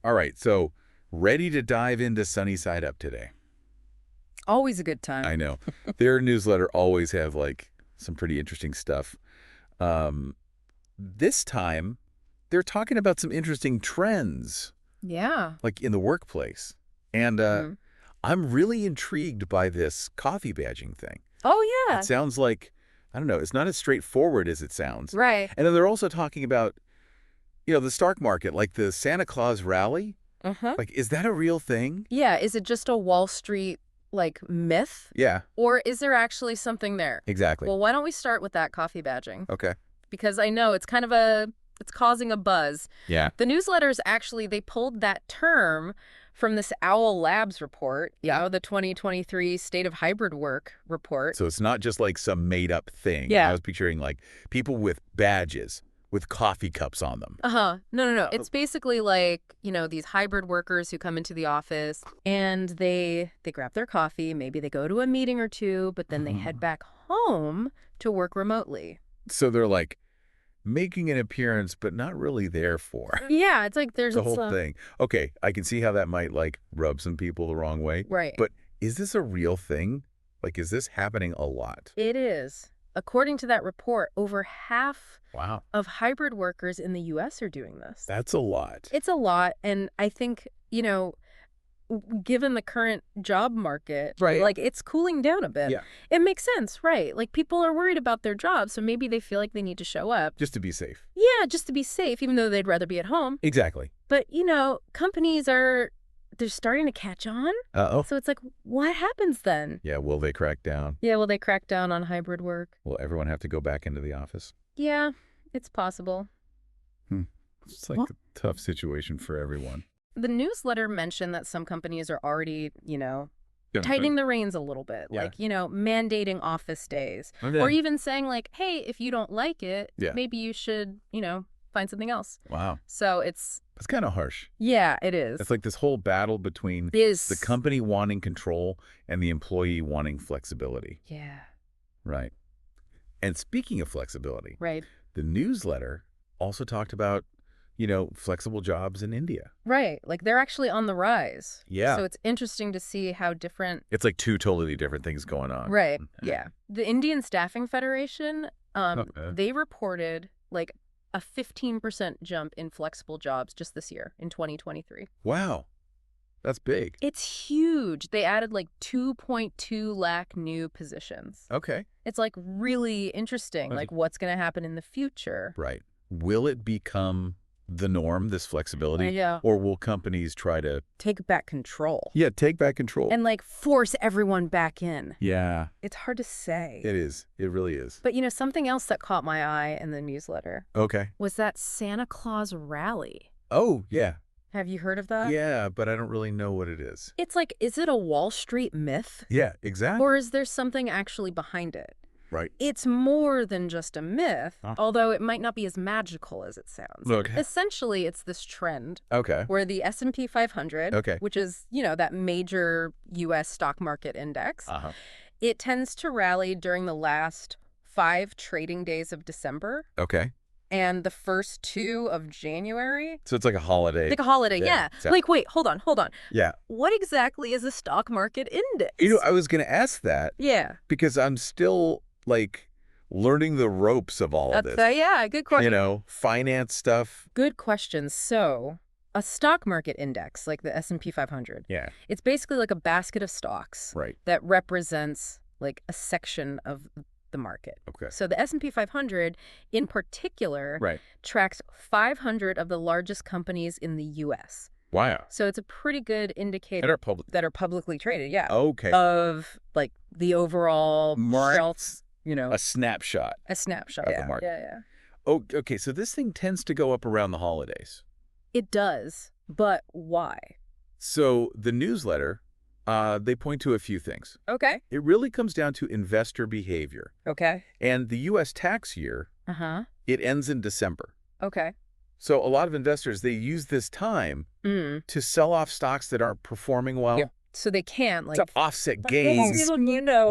All right, so ready to dive into Sunny Side Up today. Always a good time. I know. Their newsletter always have, like, some pretty interesting stuff. Um, this time, they're talking about some interesting trends, Yeah. like in the workplace. And Mhm. I'm really intrigued by this coffee badging thing. Oh, It yeah. sounds like, I don't know, it's not as straightforward as it sounds. Right. And then they're also talking about, the stock market, like the Santa Claus rally. Uh-huh. Like, is that a real thing? Yeah, is it just a Wall Street, myth? Yeah, Or is there actually something there? exactly. Well, why don't we start with that coffee badging? Okay. Because I know it's it's causing a buzz. Yeah. The newsletters actually, they pulled that term from this Owl Labs report, the 2023 State of Hybrid Work report. So it's not just like some made-up thing. Yeah. I was picturing like people with badges with coffee cups on them. Uh-huh. No. Oh. It's basically like, these hybrid workers who come into the office and they grab their coffee, maybe they go to a meeting or two, but then they head back home to work remotely. So they're like making an appearance, but not really there for Yeah, it's like there's the whole thing. Okay, I can see how that might like rub some people the wrong way. Right. But is this a real thing? Like, is this happening a lot? It is. According to that report, over half Wow. of hybrid workers in the U.S. are doing this. That's a lot. It's a lot, and I think, given the current job market, Right. it's cooling down a bit. Yeah. It makes sense, right? Like, people are worried about their jobs, so maybe they feel like they need to show up. Just to be safe. Yeah, just to be safe, even though they'd rather be at home. Exactly. But, companies they're starting to catch on. Uh-oh. So it's like, what happens then? Yeah, will they crack down? Yeah, will they crack down on hybrid work? Will everyone have to go back into the office? Yeah, it's possible. It's like a tough situation for everyone. The newsletter mentioned that some companies are already, Yeah, tightening the reins a little bit, Yeah. mandating office days. Okay. Or even saying like, hey, if you don't like it, Yeah. maybe you should, find something else. Wow. So it's, That's kind of harsh. yeah, it is. It's like this whole battle between Is the company wanting control and the employee wanting flexibility. Yeah, Right. And speaking of flexibility, right. the newsletter also talked about, flexible jobs in India. Right. Like they're actually on the rise. Yeah. So it's interesting to see how different. It's like two totally different things going on. Right. Yeah. The Indian Staffing Federation, Okay. they reported like a 15% jump in flexible jobs just this year in 2023. Wow. That's big. It's huge. They added like 2.2 lakh new positions. Okay. It's like really interesting, Okay. like what's going to happen in the future. Right. Will it become the norm, this flexibility? Yeah. Or will companies try to, Take back control take back control? and like force everyone back in. Yeah, It's hard to say. it is. It really is. But something else that caught my eye in the newsletter Okay. was that Santa Claus rally. Oh, yeah. Have you heard of that? Yeah, but I don't really know what it is. It's like, is it a Wall Street myth? Yeah, exactly. Or is there something actually behind it? Right. It's more than just a myth, Huh. although it might not be as magical as it sounds. Okay. Essentially, it's this trend Okay. where the S&P 500, Okay. which is, that major U.S. stock market index, Uh-huh. it tends to rally during the last 5 trading days of December Okay. and the first 2 of January. So it's like a holiday. Like a holiday, yeah. So- Like, wait, hold on. yeah. What exactly is a stock market index? I was going to ask that Yeah. because I'm still, like, learning the ropes of all of this. Yeah, good question. Finance stuff. Good question. So, a stock market index, like the S&P 500, Yeah. it's basically like a basket of stocks Right. that represents like a section of the market. Okay. So the S&P 500 in particular Right. tracks 500 of the largest companies in the U.S. Wow. So it's a pretty good indicator And our public. that are publicly traded, yeah, Okay. of like the overall Markets. shelf, A snapshot. a snapshot of the yeah, market. Yeah. Oh, okay. So this thing tends to go up around the holidays. It does, but why? So the newsletter, they point to a few things. Okay. It really comes down to investor behavior. Okay. And the U.S. tax year, Uh-huh. it ends in December. Okay. So a lot of investors, they use this time to sell off stocks that aren't performing well. Yeah. So they can't like To offset gains,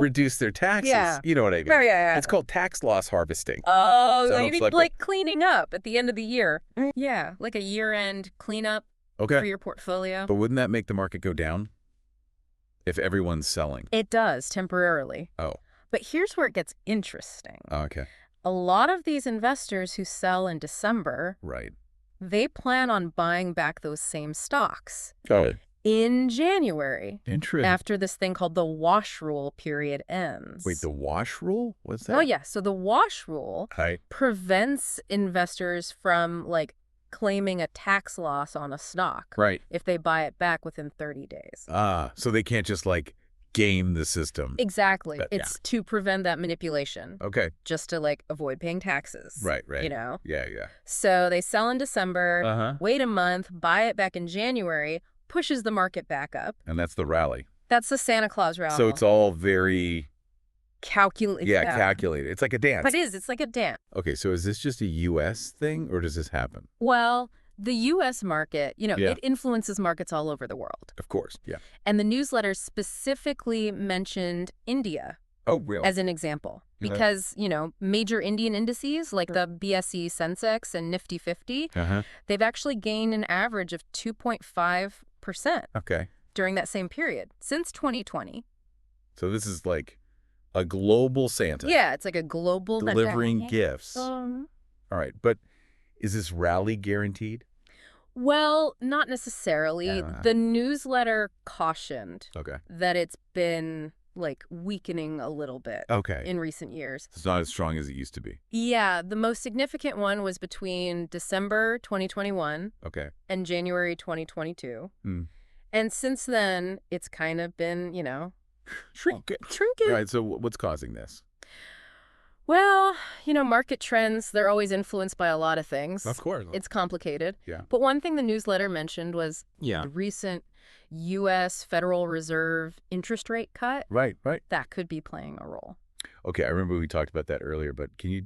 reduce their taxes. Yeah. You know what I mean? Yeah. It's called tax loss harvesting. Oh, So maybe it's like cleaning up at the end of the year. Yeah, like a year-end cleanup. Okay. for your portfolio. But wouldn't that make the market go down if everyone's selling? It does, temporarily. Oh, But here's where it gets interesting. okay. A lot of these investors who sell in December, Right. they plan on buying back those same stocks Oh, in January interesting. after this thing called the wash rule period ends. Wait, the wash rule? What's that? Oh, yeah. So the wash rule Right. prevents investors from, like, claiming a tax loss on a stock Right. if they buy it back within 30 days. So they can't just, like, game the system. Exactly. But, yeah. It's to prevent that manipulation, Okay. just to, like, avoid paying taxes. Right, right. You know? Yeah, yeah. So they sell in December, Uh-huh. wait a month, buy it back in January, pushes the market back up. And that's the rally. That's the Santa Claus rally. So it's all very, calculated. calculated. It's like a dance. But it is. It's like a dance. Okay, so is this just a U.S. thing, or does this happen? Well, the U.S. market, Yeah. it influences markets all over the world. Of course, yeah. And the newsletter specifically mentioned India Oh, really? as an example. Yeah. Because, major Indian indices like the BSE Sensex and Nifty 50, Uh-huh. they've actually gained an average of 2.5% Okay. during that same period since 2020. So this is like a global Santa. Yeah, it's like a global Delivering gifts. Uh-huh. All right, but is this rally guaranteed? Well, not necessarily. Uh. The newsletter cautioned Okay. that it's been, like, weakening a little bit Okay. in recent years. It's not as strong as it used to be. Yeah, the most significant one was between December 2021 Okay. and January 2022. Hmm. And since then, it's kind of been, Shrinking. shrinking. All right, so what's causing this? Well, market trends, they're always influenced by a lot of things. Of course. It's complicated. Yeah. But one thing the newsletter mentioned was Yeah. the recent U.S. Federal Reserve interest rate cut. Right, right. That could be playing a role. Okay, I remember we talked about that earlier, but can you,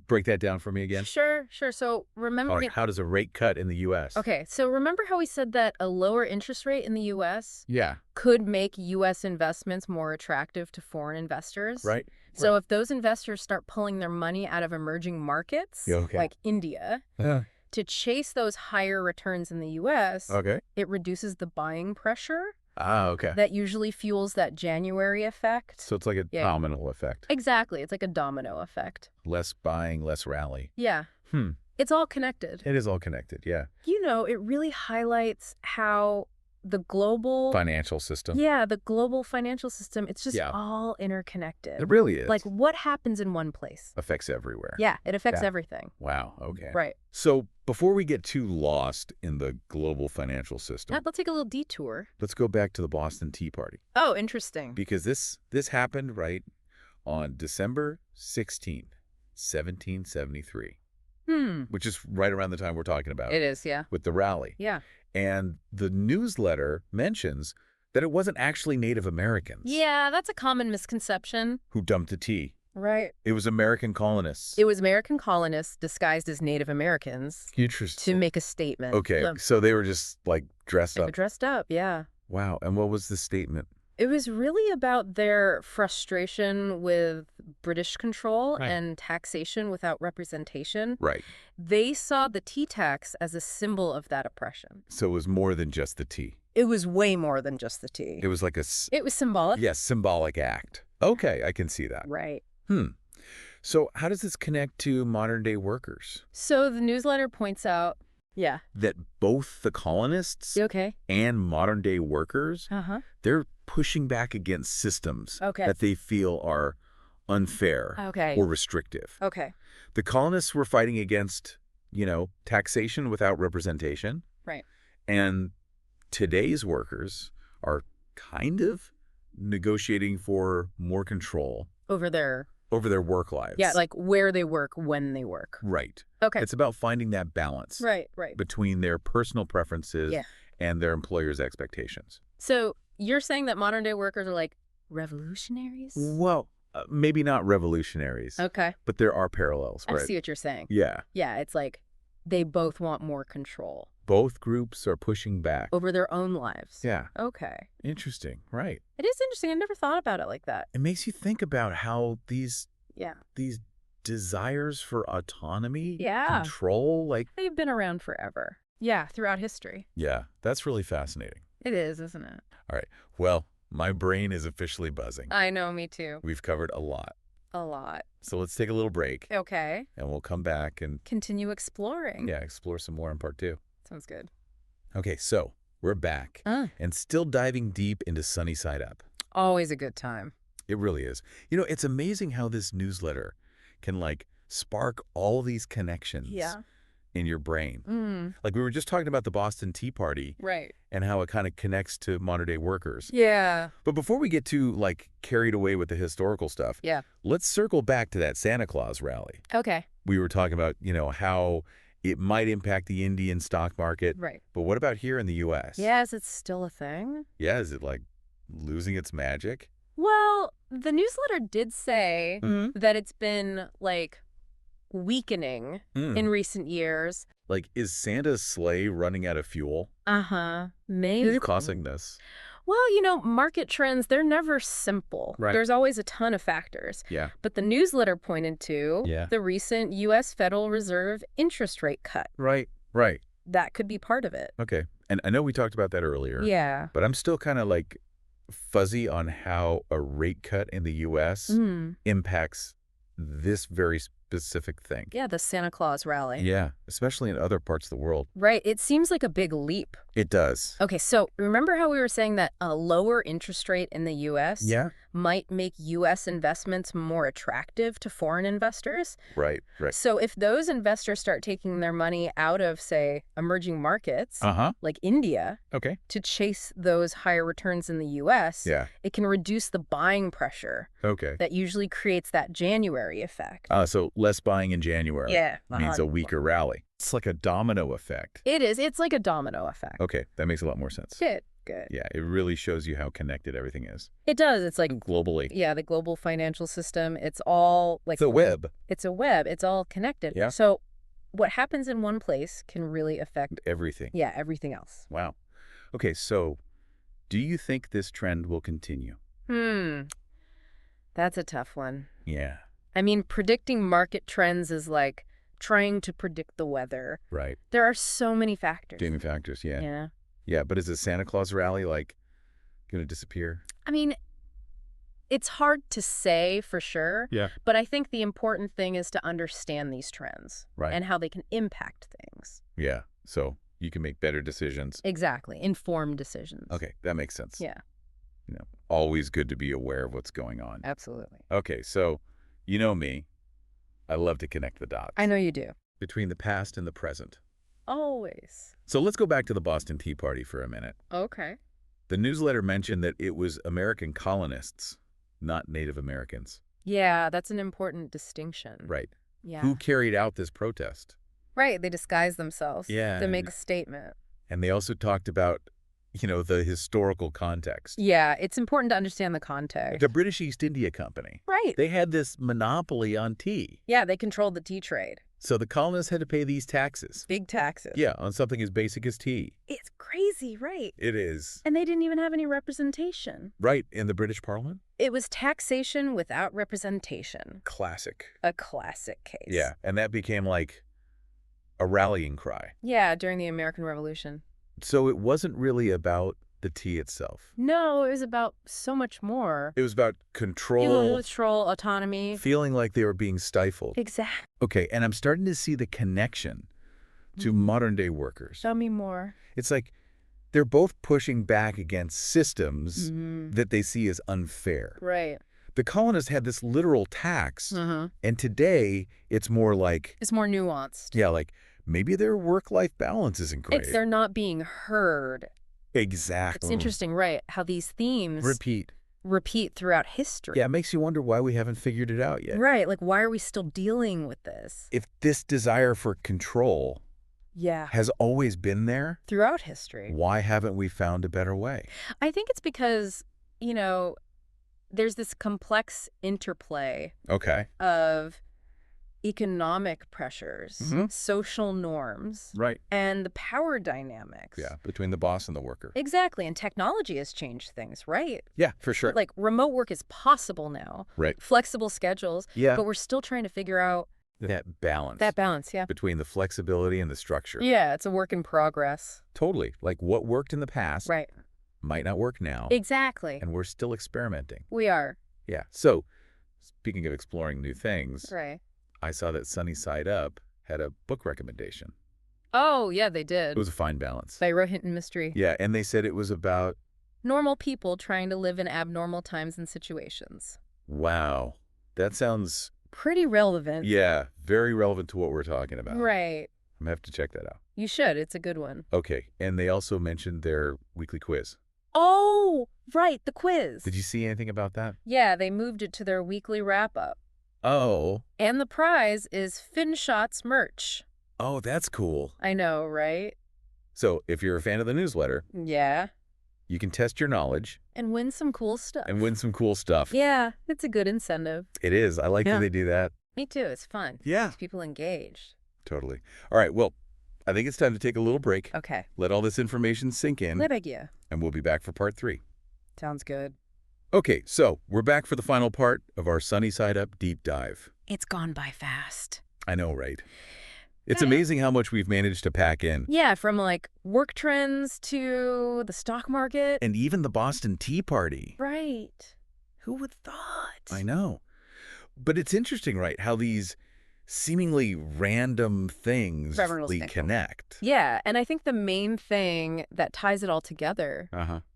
break that down for me again? Sure. So remember... All right, how does a rate cut in the U.S.? Okay, so remember how we said that a lower interest rate in the U.S. Yeah. could make U.S. investments more attractive to foreign investors? Right. So if those investors start pulling their money out of emerging markets, Yeah, okay. like India, Yeah. to chase those higher returns in the U.S., Okay. it reduces the buying pressure Okay. that usually fuels that January effect. So it's like a domino effect. Exactly. It's like a domino effect. Less buying, less rally. Yeah. Hmm. It's all connected. It is all connected, yeah. It really highlights how the global... Financial system. Yeah, the global financial system, it's just Yeah. all interconnected. It really is. Like, what happens in one place? Affects everywhere. Yeah, it affects Yeah. everything. Wow, okay. Right. So before we get too lost in the global financial system, Now, let's take a little detour. let's go back to the Boston Tea Party. Oh, interesting. Because this happened, right, on December 16th, 1773, which is right around the time we're talking about. It is, yeah. With the rally. Yeah. And the newsletter mentions that it wasn't actually Native Americans Yeah, that's a common misconception. who dumped the tea. Right. It was American colonists. It was American colonists disguised as Native Americans Interesting. to make a statement. Okay, So, so they were just, dressed they up. were dressed up, yeah. Wow, and what was the statement? It was really about their frustration with British control Right. and taxation without representation. Right. They saw the tea tax as a symbol of that oppression. So it was more than just the tea. It was way more than just the tea. It was like a It was symbolic. symbolic act. Okay, I can see that. Right. So how does this connect to modern day workers? So the newsletter points out, yeah. That both the colonists Okay. and modern day workers, Uh-huh. they're pushing back against systems Okay. that they feel are unfair Okay. or restrictive. Okay. The colonists were fighting against, taxation without representation. Right. And today's workers are kind of negotiating for more control Over their... over their work lives. Yeah, like where they work, when they work. Right. Okay. It's about finding that balance Right. between their personal preferences Yeah. and their employer's expectations. So you're saying that modern day workers are like revolutionaries? Well, maybe not revolutionaries, Okay. but there are parallels, I right? see what you're saying. Yeah. Yeah, it's like they both want more control Both groups are pushing back. over their own lives. Yeah. Okay. Interesting. Right. It is interesting. I never thought about it like that. It makes you think about how these Yeah. desires for autonomy, Yeah. control, They've been around forever. Yeah, throughout history. Yeah, that's really fascinating. It is, isn't it? All right. Well, my brain is officially buzzing. I know, me too. We've covered a lot. A lot. So let's take a little break, Okay. and we'll come back and, Continue exploring. yeah, explore some more in part 2. Sounds good. Okay, so we're back and still diving deep into Sunny Side Up. Always a good time. It really is. You know, it's amazing how this newsletter can, like, spark all these connections in your brain. Like, we were just talking about the Boston Tea Party Right. and how it kind of connects to modern-day workers. Yeah. But before we get too, like, carried away with the historical stuff, Yeah. let's circle back to that Santa Claus rally. Okay. We were talking about, you know, how it might impact the Indian stock market. Right. But what about here in the U.S.? Yes, it's still a thing. Yeah, is it, like, losing its magic? Well, the newsletter did say that it's been, like, weakening in recent years. Like, is Santa's sleigh running out of fuel? Maybe. Who's causing this? Well, you know, market trends, they're never simple. Right. There's always a ton of factors. Yeah. But the newsletter pointed to Yeah. the recent U.S. Federal Reserve interest rate cut. Right. That could be part of it. Okay. And I know we talked about that earlier. Yeah. But I'm still kind of, like, fuzzy on how a rate cut in the U.S. impacts this very specific thing. Yeah, the Santa Claus rally. Yeah, especially in other parts of the world. Right. It seems like a big leap. It does. Okay, so remember how we were saying that a lower interest rate in the U.S. Yeah. might make U.S. investments more attractive to foreign investors? Right. So if those investors start taking their money out of, say, emerging markets, like India, Okay. to chase those higher returns in the U.S., Yeah. it can reduce the buying pressure Okay. that usually creates that January effect. So less buying in January Yeah. means a weaker rally. It's like a domino effect. It is. It's like a domino effect. Okay, that makes a lot more sense. Good. Yeah, it really shows you how connected everything is. It does. It's like, Globally. yeah, the global financial system, it's all like... It's a web. It's a web. It's all connected. Yeah. So what happens in one place can really affect... Everything. Yeah, everything else. Wow. Okay, so do you think this trend will continue? That's a tough one. Yeah. I mean, predicting market trends is like trying to predict the weather. Right. There are so many factors. Gaming factors, yeah. Yeah. Yeah, but is the Santa Claus rally, like, going to disappear? I mean, it's hard to say for sure. Yeah. But I think the important thing is to understand these trends. Right. And how they can impact things. Yeah, so you can make better decisions. Exactly. Informed decisions. Okay, that makes sense. Yeah. You know, always good to be aware of what's going on. Absolutely. Okay, so you know me. I love to connect the dots. I know you do. Between the past and the present. Always. So let's go back to the Boston Tea Party for a minute. Okay. The newsletter mentioned that it was American colonists, not Native Americans. Yeah, that's an important distinction. Right. Yeah. Who carried out this protest. Right, they disguise themselves. Yeah, To make a statement. And they also talked about, you know, the historical context. Yeah, it's important to understand the context. The British East India Company. Right. They had this monopoly on tea. Yeah, they controlled the tea trade. So the colonists had to pay these taxes. Big taxes. Yeah, on something as basic as tea. It's crazy, right? It is. And they didn't even have any representation. Right, in the British Parliament? It was taxation without representation. Classic. A classic case. Yeah, and that became like a rallying cry. Yeah, during the American Revolution. So it wasn't really about the tea itself. No, it was about so much more. It was about control, Control, autonomy. feeling like they were being stifled. Exactly. Okay, and I'm starting to see the connection to modern-day workers. Tell me more. It's like they're both pushing back against systems that they see as unfair. Right. The colonists had this literal tax, and today it's more like... It's more nuanced. Yeah, like maybe their work-life balance isn't great. They're not being heard. Exactly. It's interesting, right? How these themes repeat throughout history. Yeah, it makes you wonder why we haven't figured it out yet. Right. Like, why are we still dealing with this? If this desire for control has always been there, throughout history, why haven't we found a better way? I think it's because, you know, there's this complex interplay of economic pressures, social norms, and the power dynamics. Yeah, between the boss and the worker. Exactly. And technology has changed things, right? Yeah, for sure. Like remote work is possible now. Right. Flexible schedules. Yeah. But we're still trying to figure out That balance. That balance, yeah. Between the flexibility and the structure. Yeah, it's a work in progress. Totally. Like what worked in the past Right. might not work now. Exactly. And we're still experimenting. We are. Yeah. So, speaking of exploring new things, Right. I saw that Sunny Side Up had a book recommendation. Oh, yeah, they did. It was a fine balance. By Rohit and Mystery. Yeah, and they said it was about... normal people trying to live in abnormal times and situations. Wow. That sounds... pretty relevant. yeah, very relevant to what we're talking about. Right. I'm going to have to check that out. You should. It's a good one. Okay, and they also mentioned their weekly quiz. Oh, right, the quiz. Did you see anything about that? Yeah, they moved it to their weekly wrap-up. Oh. And the prize is FinShots merch. Oh, that's cool. I know, right? So, if you're a fan of the newsletter, Yeah. you can test your knowledge. And win some cool stuff. And win some cool stuff. Yeah, it's a good incentive. It is. I like that they do that. Me too. It's fun. Yeah. Keeps people engaged. Totally. All right, well, I think it's time to take a little break. Okay. Let all this information sink in. Good idea. And we'll be back for part 3. Sounds good. Okay, so we're back for the final part of our Sunny Side Up deep dive. It's gone by fast. I know, right? It's amazing how much we've managed to pack in. Yeah, from like work trends to the stock market. And even the Boston Tea Party. Right. Who would thought? I know. But it's interesting, right, how these seemingly random things really connect. Yeah, and I think the main thing that ties it all together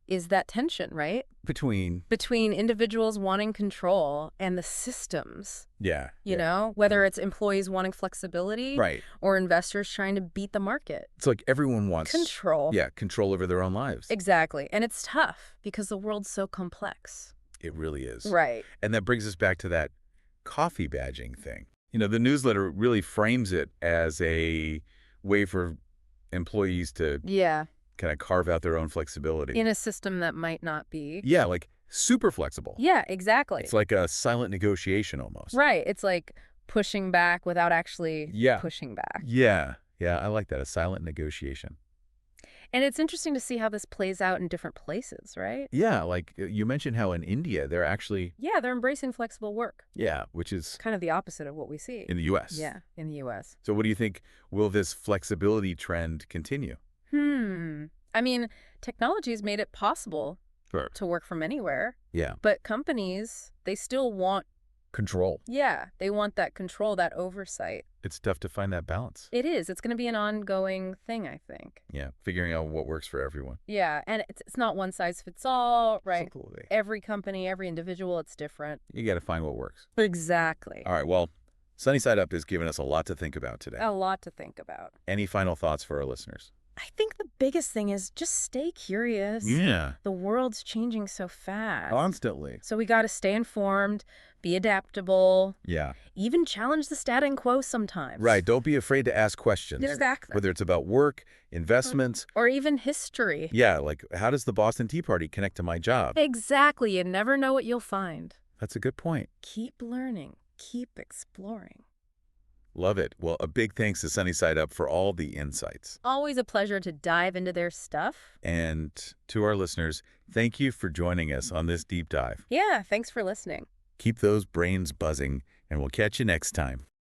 is that tension, right? Between individuals wanting control and the systems. Yeah. You know, whether it's employees wanting flexibility or investors trying to beat the market. It's like everyone wants control. Yeah, control over their own lives. Exactly. And it's tough because the world's so complex. It really is. Right. And that brings us back to that coffee badging thing. You know, the newsletter really frames it as a way for employees to kind of carve out their own flexibility. In a system that might not be. Yeah, like super flexible. Yeah, exactly. It's like a silent negotiation almost. Right. It's like pushing back without actually pushing back. Yeah. Yeah, I like that. A silent negotiation. And it's interesting to see how this plays out in different places, right? Yeah, like you mentioned how in India they're actually... yeah, they're embracing flexible work. Yeah, which is... kind of the opposite of what we see. in the U.S. Yeah, in the U.S. So what do you think? Will this flexibility trend continue? I mean, technology's made it possible to work from anywhere. Yeah. But companies, they still want... control. Yeah, they want that control, that oversight. It's tough to find that balance. It is. It's going to be an ongoing thing, I think. Yeah, figuring out what works for everyone. Yeah, and it's not one size fits all, right? Absolutely. Every company, every individual, it's different. You got to find what works. Exactly. All right, well, Sunny Side Up has given us a lot to think about today. A lot to think about. Any final thoughts for our listeners? I think the biggest thing is just stay curious. Yeah. The world's changing so fast. Constantly. So we got to stay informed, be adaptable. Yeah. Even challenge the status quo sometimes. Right. Don't be afraid to ask questions. Exactly. Whether it's about work, investments. Or even history. Yeah, like how does the Boston Tea Party connect to my job? Exactly. You never know what you'll find. That's a good point. Keep learning. Keep exploring. Love it. Well, a big thanks to Sunny Side Up for all the insights. Always a pleasure to dive into their stuff. And to our listeners, thank you for joining us on this deep dive. Yeah, thanks for listening. Keep those brains buzzing, and we'll catch you next time.